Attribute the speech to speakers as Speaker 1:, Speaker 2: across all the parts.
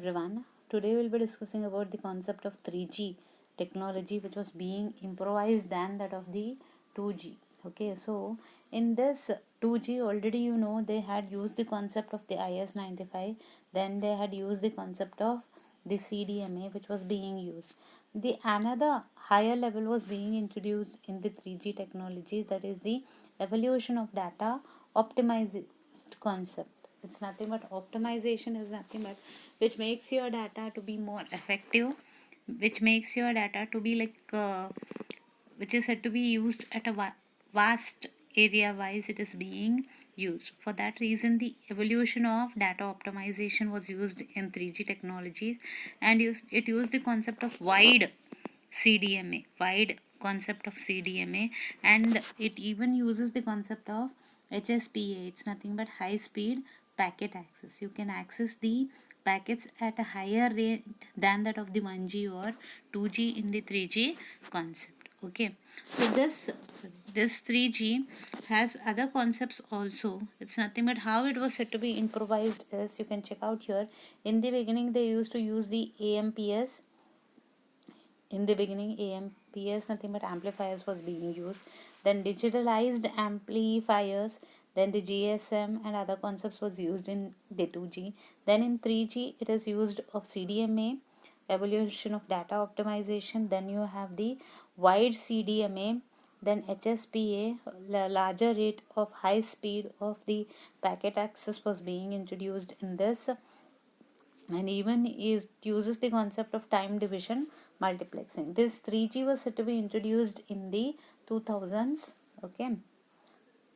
Speaker 1: everyone. Today we'll be discussing about the concept of 3G technology, which was being improvised than that of the 2G. Okay, so in this 2G, already they had used the concept of the IS-95, then they had used the concept of the CDMA, which was being used. The another higher level was being introduced in the 3G technology, that is the evolution of data optimized concept. It's nothing but optimization is nothing but which makes your data to be more effective, which makes your data to be which is said to be used at a vast area wise it is being used. For that reason, the evolution of data optimization was used in 3G technologies, and it used the concept of wide concept of CDMA, and it even uses the concept of HSPA. It's nothing but high speed packet access. You can access the packets at a higher rate than that of the 1G or 2G in the 3G concept. Okay, so this 3G has other concepts also. It's nothing but how it was said to be improvised is, you can check out here. In the beginning they used to use the AMPS. In the beginning, AMPS, nothing but amplifiers, was being used. Then digitalized amplifiers. Then the GSM and other concepts was used in the 2G. Then in 3G, it is used of CDMA, evolution of data optimization. Then you have the wide CDMA. Then HSPA, larger rate of high speed of the packet access was being introduced in this, and even is uses the concept of time division multiplexing. This 3G was said to be introduced in the 2000s. Okay,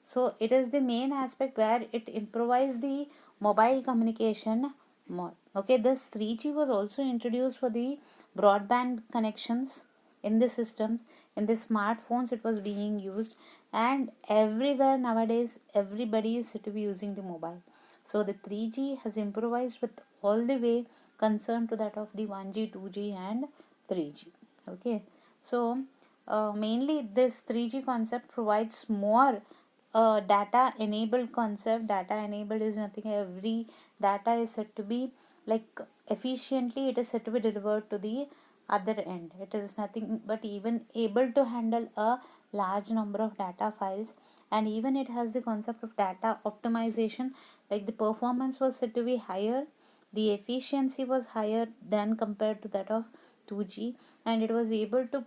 Speaker 1: so it is the main aspect where it improvised the mobile communication more. Okay, this 3G was also introduced for the broadband connections in the systems. In the smartphones it was being used, and everywhere nowadays everybody is said to be using the mobile. So the 3G has improvised with all the way concerned to that of the 1G, 2G and 3G. Okay, so mainly this 3G concept provides more data enabled concept. Data enabled is nothing, every data is said to be like efficiently, it is said to be delivered to the other end. It is nothing but even able to handle a large number of data files, and even it has the concept of data optimization, like the performance was said to be higher, the efficiency was higher than compared to that of 2G, and it was able to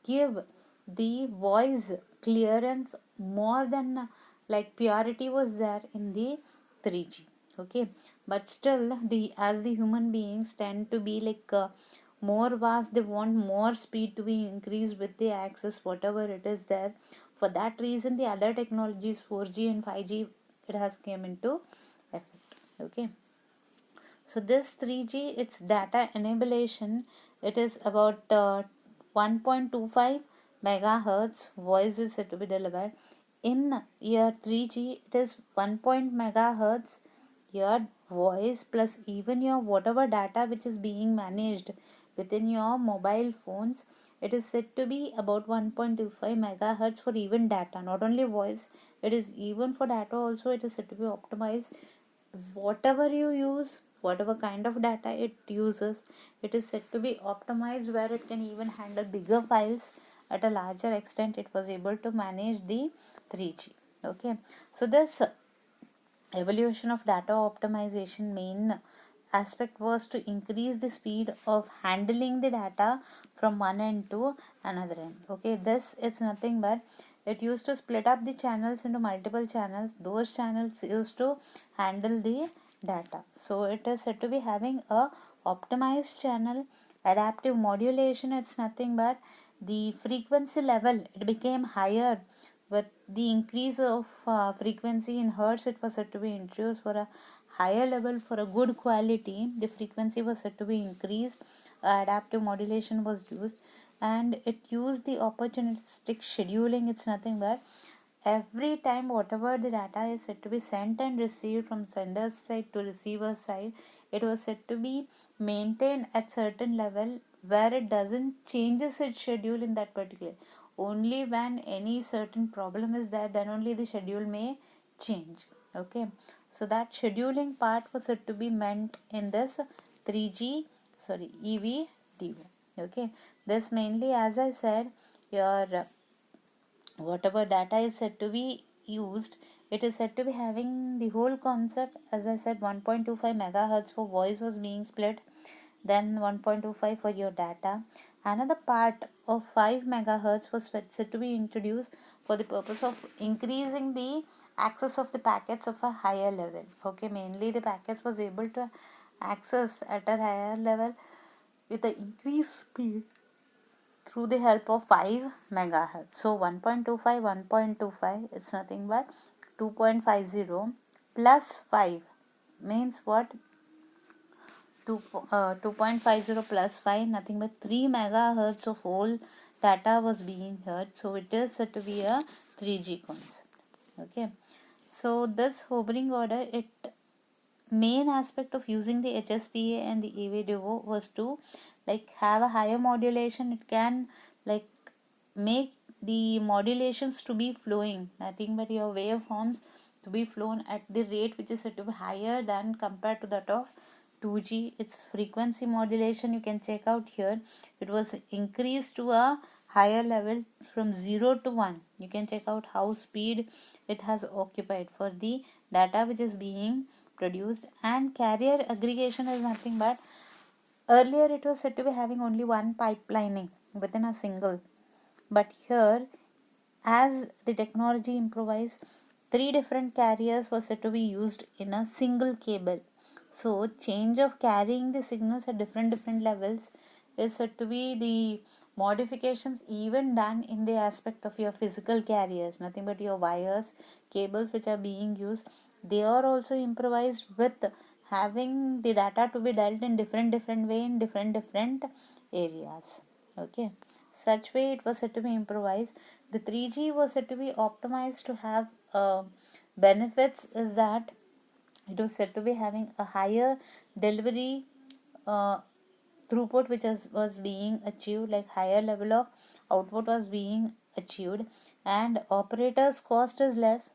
Speaker 1: give the voice clearance more than like purity was there in the 3G. Okay, but still the as the human beings tend to be more vast, they want more speed to be increased with the access whatever it is there. For that reason the other technologies 4G and 5G, it has came into effect. Okay, so this 3G, its data enablement, it is about 1.25 megahertz voice is said to be delivered. In your 3G, it is 1 megahertz your voice plus even your whatever data which is being managed within your mobile phones. It is said to be about 1.25 megahertz for even data, not only voice. It is even for data also. It is said to be optimized. Whatever you use, whatever kind of data it uses, it is said to be optimized where it can even handle bigger files at a larger extent. It was able to manage the 3G. Okay, so this evolution of data optimization main aspect was to increase the speed of handling the data from one end to another end. Okay, this it's nothing but it used to split up the channels into multiple channels. Those channels used to handle the data. So it is said to be having a optimized channel. Adaptive modulation, it's nothing but the frequency level, it became higher with the increase of frequency in hertz. It was said to be introduced for a higher level, for a good quality. The frequency was said to be increased. Adaptive modulation was used, and it used the opportunistic scheduling. It's nothing but every time whatever the data is said to be sent and received from sender's side to receiver's side, it was said to be maintained at certain level where it doesn't changes its schedule in that particular. Only when any certain problem is there, then only the schedule may change. Okay, so that scheduling part was said to be meant in this 3G, sorry, EVDO. Okay, this mainly, as I said, your whatever data is said to be used, it is said to be having the whole concept. As I said, 1.25 megahertz for voice was being split, then 1.25 for your data. Another part of 5 megahertz was said to be introduced for the purpose of increasing the access of the packets of a higher level. Okay, mainly the packets was able to access at a higher level with the increased speed through the help of 5 megahertz. So 1.25, 1.25, it's nothing but 2.50 plus 5 means what? 2.50 plus 5, nothing but 3 megahertz of whole data was being heard. So it is said to be a 3G concept. Okay, so this hovering order, it main aspect of using the HSPA and the EVDO was to like have a higher modulation. It can like make the modulations to be flowing, nothing but your waveforms to be flown at the rate which is said to be higher than compared to that of 2G. Its frequency modulation, you can check out here, it was increased to a higher level from 0 to 1. You can check out how speed it has occupied for the data which is being produced. And carrier aggregation is nothing but earlier it was said to be having only one pipelining within a single, but here as the technology improvised, three different carriers were said to be used in a single cable. So change of carrying the signals at different levels is said to be the modifications even done in the aspect of your physical carriers, nothing but your wires, cables which are being used. They are also improvised with having the data to be dealt in different way in different areas. Okay, such way it was said to be improvised. The 3G was said to be optimized to have benefits is that it was said to be having a higher delivery uh, throughput which was being achieved, like higher level of output was being achieved, and operators cost is less.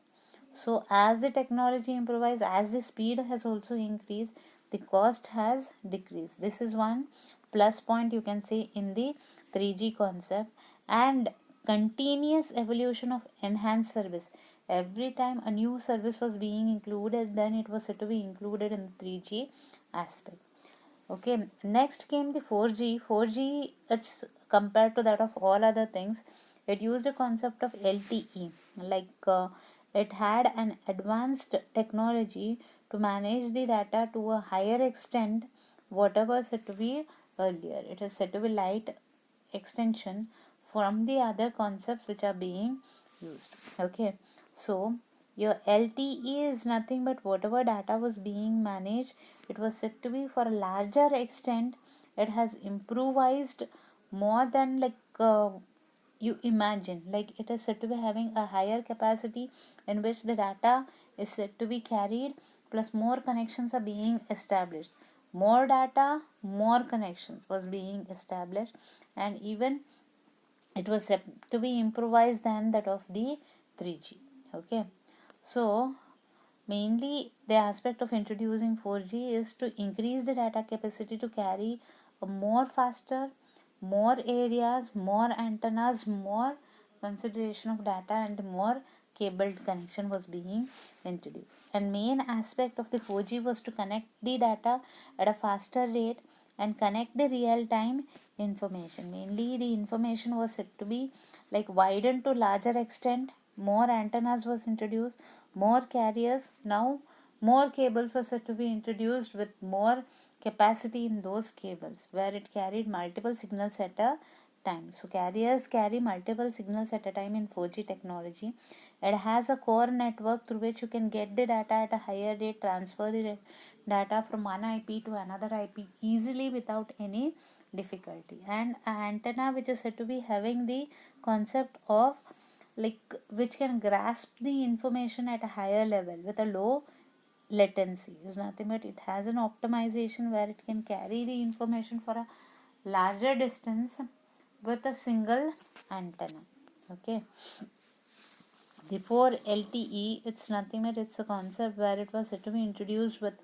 Speaker 1: So as the technology improves, as the speed has also increased, the cost has decreased. This is one plus point you can say in the 3G concept. And continuous evolution of enhanced service. Every time a new service was being included, then it was said to be included in the 3G aspect. Okay, next came the 4G. 4G, it's compared to that of all other things, it used a concept of LTE. It had an advanced technology to manage the data to a higher extent, whatever said to be earlier. It is said to be light extension from the other concepts which are being used. Okay, so your LTE is nothing but whatever data was being managed, it was said to be for a larger extent. It has improvised more than you imagine. Like it is said to be having a higher capacity in which the data is said to be carried, plus more connections are being established. More data, more connections was being established, and even it was said to be improvised than that of the 3G. Okay, so mainly the aspect of introducing 4G is to increase the data capacity to carry a more faster, more areas, more antennas, more consideration of data, and more cabled connection was being introduced. And main aspect of the 4G was to connect the data at a faster rate and connect the real time information. Mainly the information was said to be like widened to larger extent, more antennas was introduced, more carriers. Now more cables were said to be introduced with more capacity in those cables, where it carried multiple signals at a time. So carriers carry multiple signals at a time in 4G technology. It has a core network through which you can get the data at a higher rate, transfer the data from one IP to another IP easily without any difficulty. And an antenna which is said to be having the concept of like which can grasp the information at a higher level with a low latency is nothing but it has an optimization where it can carry the information for a larger distance with a single antenna. Okay, before LTE, it's nothing but it's a concept where it was said to be introduced with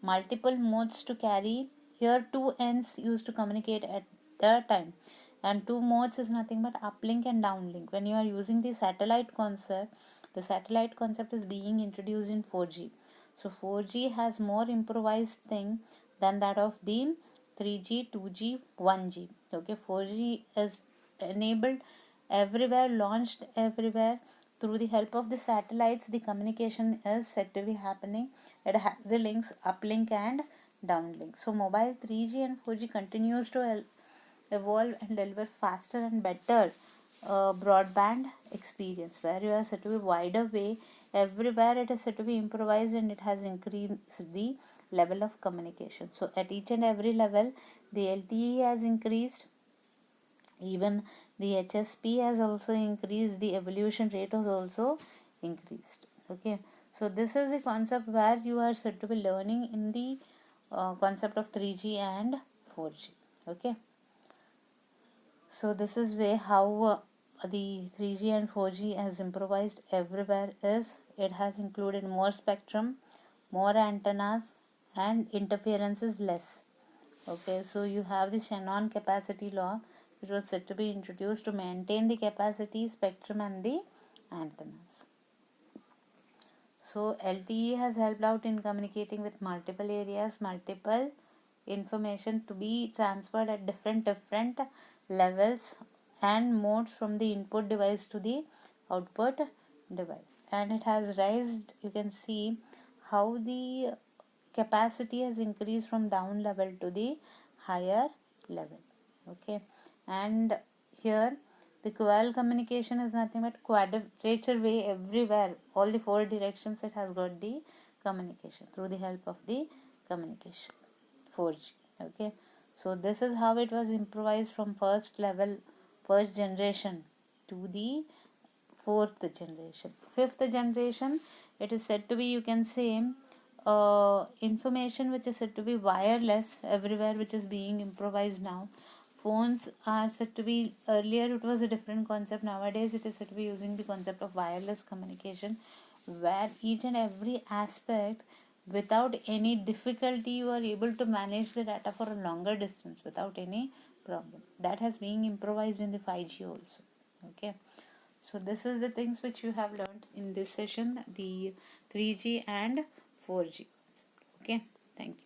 Speaker 1: multiple modes to carry Here two ends used to communicate at the time, and two modes is nothing but uplink and downlink. When you are using the satellite concept, the satellite concept is being introduced in 4G. So 4G has more improvised thing than that of the 3G, 2G, 1G. Okay, 4G is enabled everywhere, launched everywhere. Through the help of the satellites, the communication is said to be happening. It has the links uplink and downlink. So mobile 3G and 4G continues to evolve and deliver faster and better broadband experience, where you are said to be wider way everywhere. It is said to be improvised, and it has increased the level of communication. So at each and every level, the LTE has increased, even the HSP has also increased, the evolution rate has also increased. Okay, so this is the concept where you are said to be learning in the concept of 3G and 4G. Okay, so this is way how the 3G and 4G has improvised everywhere. Is it has included more spectrum, more antennas, and interference is less. Okay, so you have the Shannon capacity law, which was said to be introduced to maintain the capacity, spectrum, and the antennas. So LTE has helped out in communicating with multiple areas, multiple information to be transferred at different levels and modes from the input device to the output device. And it has raised, you can see how the capacity has increased from down level to the higher level. Okay, and here the coil communication is nothing but quadrature way everywhere. All the four directions it has got the communication through the help of the communication 4G. Okay, so this is how it was improvised from first level, first generation to the fourth generation. Fifth generation, it is said to be, you can say, information which is said to be wireless everywhere, which is being improvised now. Phones are said to be, earlier it was a different concept, nowadays it is said to be using the concept of wireless communication, where each and every aspect, without any difficulty, you are able to manage the data for a longer distance without any problem. That has been improvised in the 5G also. Okay, so this is the things which you have learned in this session, the 3G and 4G. Okay, thank you.